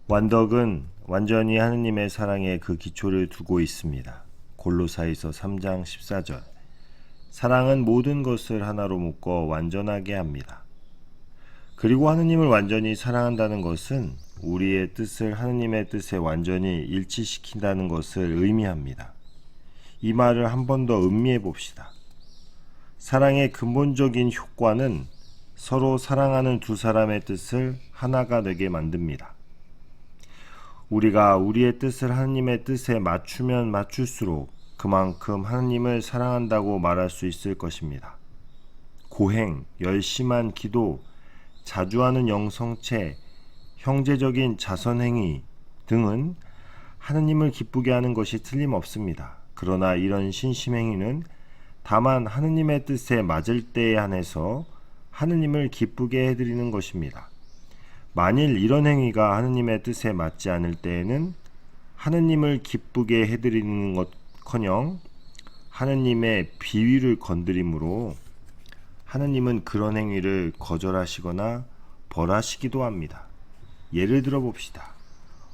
완덕은 완전히 하느님의 사랑에 그 기초를 두고 있습니다. 골로새서 3장 14절. 사랑은 모든 것을 하나로 묶어 완전하게 합니다. 그리고 하느님을 완전히 사랑한다는 것은 우리의 뜻을 하느님의 뜻에 완전히 일치시킨다는 것을 의미합니다. 이 말을 한 번 더 음미해 봅시다. 사랑의 근본적인 효과는 서로 사랑하는 두 사람의 뜻을 하나가 되게 만듭니다. 우리가 우리의 뜻을 하느님의 뜻에 맞추면 맞출수록 그만큼 하느님을 사랑한다고 말할 수 있을 것입니다. 고행, 열심한 기도, 자주 하는 영성체, 형제적인 자선행위 등은 하느님을 기쁘게 하는 것이 틀림없습니다. 그러나 이런 신심행위는 다만 하느님의 뜻에 맞을 때에 한해서 하느님을 기쁘게 해드리는 것입니다. 만일 이런 행위가 하느님의 뜻에 맞지 않을 때에는 하느님을 기쁘게 해드리는 것커녕 하느님의 비위를 건드림으로 하느님은 그런 행위를 거절하시거나 벌하시기도 합니다. 예를 들어 봅시다.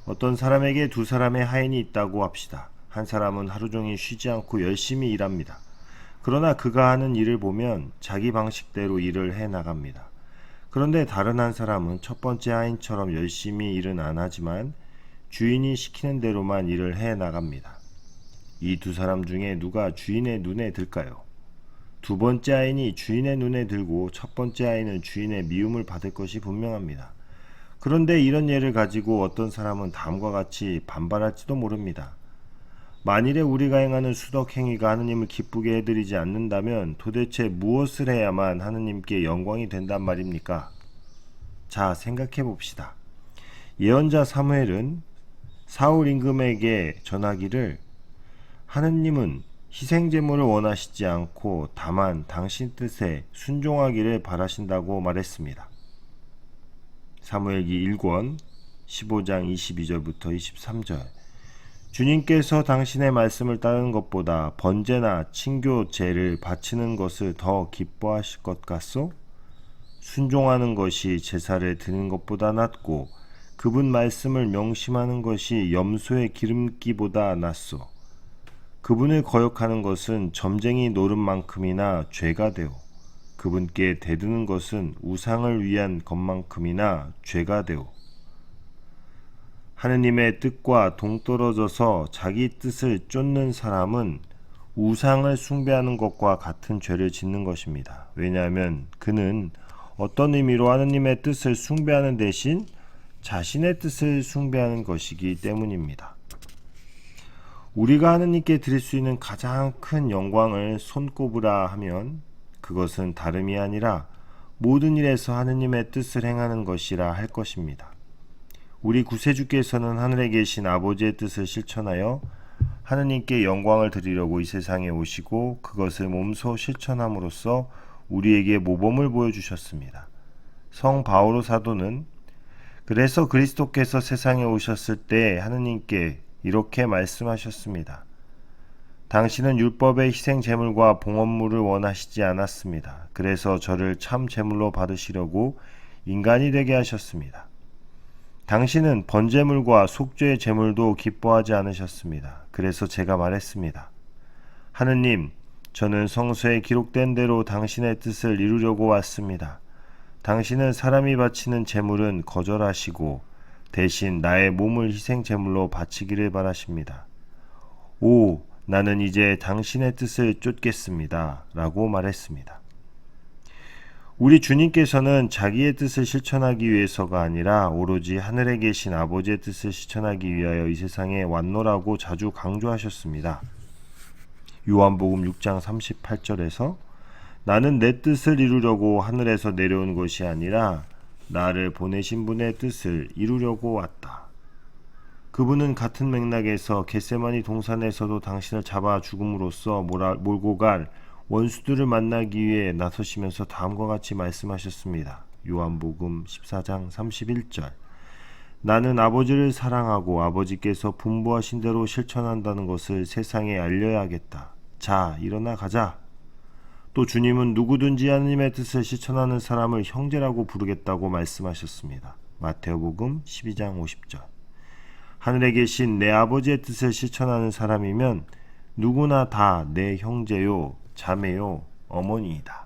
어떤 사람에게 두 사람의 하인이 있다고 합시다. 한 사람은 하루 종일 쉬지 않고 열심히 일합니다. 그러나 그가 하는 일을 보면 자기 방식대로 일을 해 나갑니다. 그런데 다른 한 사람은 첫 번째 하인처럼 열심히 일은 안 하지만 주인이 시키는 대로만 일을 해 나갑니다. 이 두 사람 중에 누가 주인의 눈에 들까요? 두 번째 하인이 주인의 눈에 들고 첫 번째 하인은 주인의 미움을 받을 것이 분명합니다. 그런데 이런 예를 가지고 어떤 사람은 다음과 같이 반발할지도 모릅니다. 만일에 우리가 행하는 수덕 행위가 하느님을 기쁘게 해드리지 않는다면 도대체 무엇을 해야만 하느님께 영광이 된단 말입니까? 자, 생각해 봅시다. 예언자 사무엘은 사울 임금에게 전하기를 하느님은 희생제물을 원하시지 않고 다만 당신 뜻에 순종하기를 바라신다고 말했습니다. 사무엘기 1권 15장 22절부터 23절. 주님께서 당신의 말씀을 따르는 것보다 번제나 친교제를 바치는 것을 더 기뻐하실 것 같소? 순종하는 것이 제사를 드리는 것보다 낫고 그분 말씀을 명심하는 것이 염소의 기름기보다 낫소. 그분을 거역하는 것은 점쟁이 노름만큼이나 죄가 되오. 그분께 대드는 것은 우상을 위한 것만큼이나 죄가 되오. 하느님의 뜻과 동떨어져서 자기 뜻을 쫓는 사람은 우상을 숭배하는 것과 같은 죄를 짓는 것입니다. 왜냐하면 그는 어떤 의미로 하느님의 뜻을 숭배하는 대신 자신의 뜻을 숭배하는 것이기 때문입니다. 우리가 하느님께 드릴 수 있는 가장 큰 영광을 손꼽으라 하면 그것은 다름이 아니라 모든 일에서 하느님의 뜻을 행하는 것이라 할 것입니다. 우리 구세주께서는 하늘에 계신 아버지의 뜻을 실천하여 하느님께 영광을 드리려고 이 세상에 오시고 그것을 몸소 실천함으로써 우리에게 모범을 보여주셨습니다. 성 바오로 사도는 그래서 그리스도께서 세상에 오셨을 때 하느님께 이렇게 말씀하셨습니다. 당신은 율법의 희생 제물과 봉헌물을 원하시지 않았습니다. 그래서 저를 참 제물로 받으시려고 인간이 되게 하셨습니다. 당신은 번제물과 속죄의 제물도 기뻐하지 않으셨습니다. 그래서 제가 말했습니다. 하느님, 저는 성서에 기록된 대로 당신의 뜻을 이루려고 왔습니다. 당신은 사람이 바치는 제물은 거절하시고 대신 나의 몸을 희생 제물로 바치기를 바라십니다. 오, 나는 이제 당신의 뜻을 쫓겠습니다. 라고 말했습니다. 우리 주님께서는 자기의 뜻을 실천하기 위해서가 아니라 오로지 하늘에 계신 아버지의 뜻을 실천하기 위하여 이 세상에 왔노라고 자주 강조하셨습니다. 요한복음 6장 38절에서 나는 내 뜻을 이루려고 하늘에서 내려온 것이 아니라 나를 보내신 분의 뜻을 이루려고 왔다. 그분은 같은 맥락에서 겟세마니 동산에서도 당신을 잡아 죽음으로써 몰고 갈 원수들을 만나기 위해 나서시면서 다음과 같이 말씀하셨습니다. 요한복음 14장 31절. 나는 아버지를 사랑하고 아버지께서 분부하신 대로 실천한다는 것을 세상에 알려야겠다. 자, 일어나 가자. 또 주님은 누구든지 하느님의 뜻을 실천하는 사람을 형제라고 부르겠다고 말씀하셨습니다. 마태복음 12장 50절. 하늘에 계신 내 아버지의 뜻을 실천하는 사람이면 누구나 다 내 형제요, 자매요, 어머니이다.